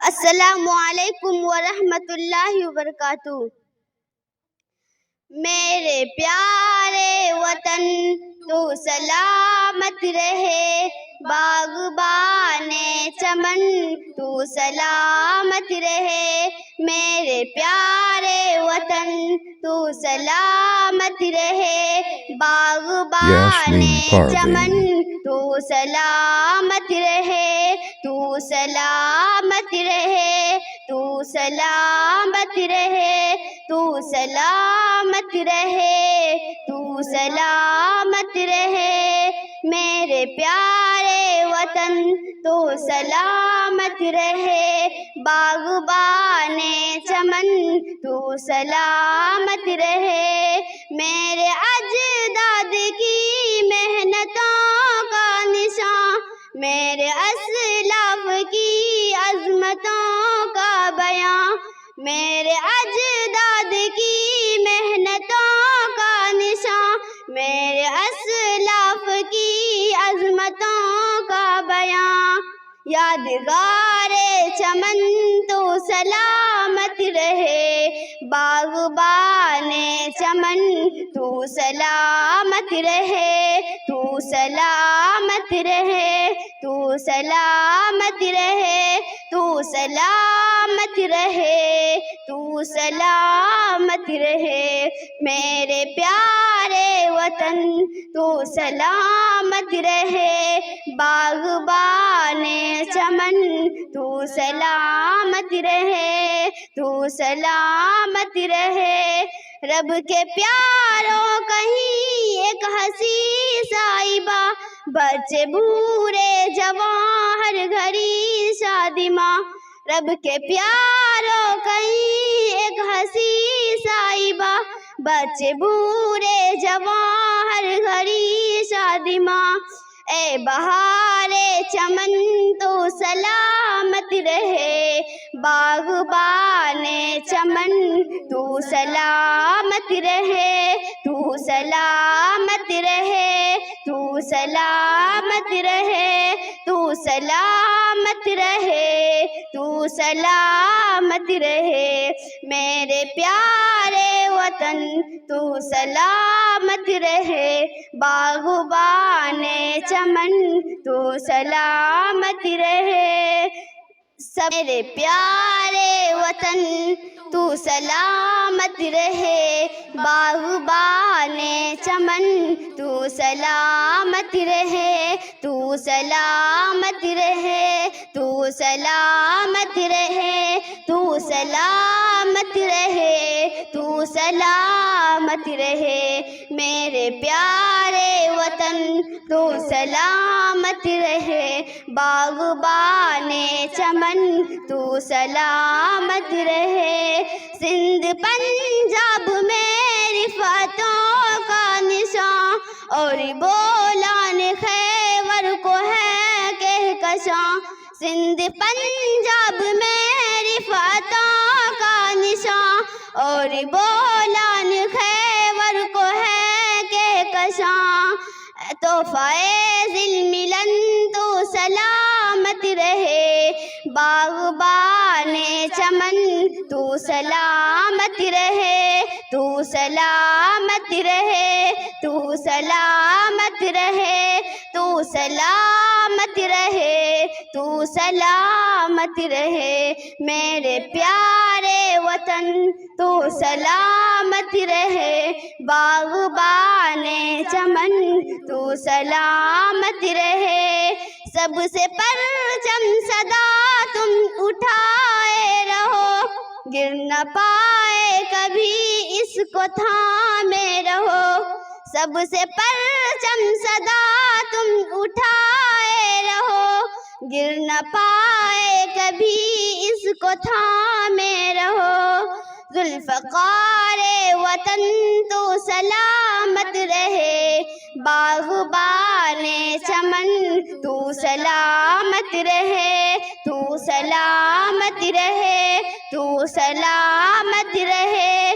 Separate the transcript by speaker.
Speaker 1: السلام علیکم ورحمۃ اللہ وبرکاتہ۔ میرے پیارے وطن تو سلامت رہے، باغبان چمن تو سلامت رہے، میرے پیارے وطن تو سلامت رہے، باغبان چمن تو سلامت رہے، تو سلامت رہے، تو سلامت رہے، تو سلامت رہے، تو سلامت رہے، میرے پیارے وطن تو سلامت رہے، باغبان چمن تو سلامت رہے، میرے اجداد کی محنتوں کا نشان، میرے اسلاف کی عظمتوں کا بیان، میرے اجداد کی محنتوں کا نشان، میرے اسلاف کی عظمتوں کا بیان، یادگار چمن تو سلامت رہے، باغبان چمن تو سلامت رہے، تو سلامت رہے، تو سلامت رہے، تو سلامت رہے، تو سلامت رہے، میرے پیارے وطن تو سلامت رہے، باغبان چمن تو سلامت رہے، تو سلامت رہے، رب کے پیاروں کہیں ایک ہنسی صاحبہ، بچے بوڑھے جوان ہر گھڑی شادی ماں، رب کے پیاروں کہیں ایک ہنسی صاحبہ، بچے بوڑھے جوان ہر گھڑی شادی ماں، اے بہار چمن تو سلامت رہے، باغبان چمن تو سلامت رہے، تو سلامت رہے، تو سلامت رہے، تو سلامت رہے، تو سلامت رہے، میرے پیارے وطن تو سلامت رہے، باغبان چمن تو سلامت رہے، میرے پیارے وطن تو سلامت رہے، باغبان چمن تو سلامت رہے، تو سلامت رہے، تو سلامت رہے، تو سلامت رہے، تو سلامت رہے، میرے پیارے وطن تو سلامت رہے، باغبان چمن تو سلامت رہے، سندھ پنجاب میں رفعتوں کا نشان، اور بولان خیبر کو ہے کہکشاں، سندھ پنجاب میں رفعتوں کا نشان، اور بولان خیبر کو ہے کہکشاں، تحفہ ذی الملن تو سلامت رہے، باغبان چمن تو سلامت رہے، تو سلامت رہے، تو سلامت رہے، تو سلامت رہے، تو سلامت رہے، میرے پیارے وطن تو سلامت رہے، باغبان چمن تو سلامت رہے، سب سے پرچم صدا تم اٹھائے رہو، گر نہ پائے کبھی اس کو تھامے رہو، سب سے پرچم صدا تم اٹھائے رہو، گر نہ پائے کبھی اس کو تھامے رہو، ذوالفقار وطن تو سلامت رہے، باغبان چمن تو سلامت رہے، تو سلامت رہے، تو سلامت رہے،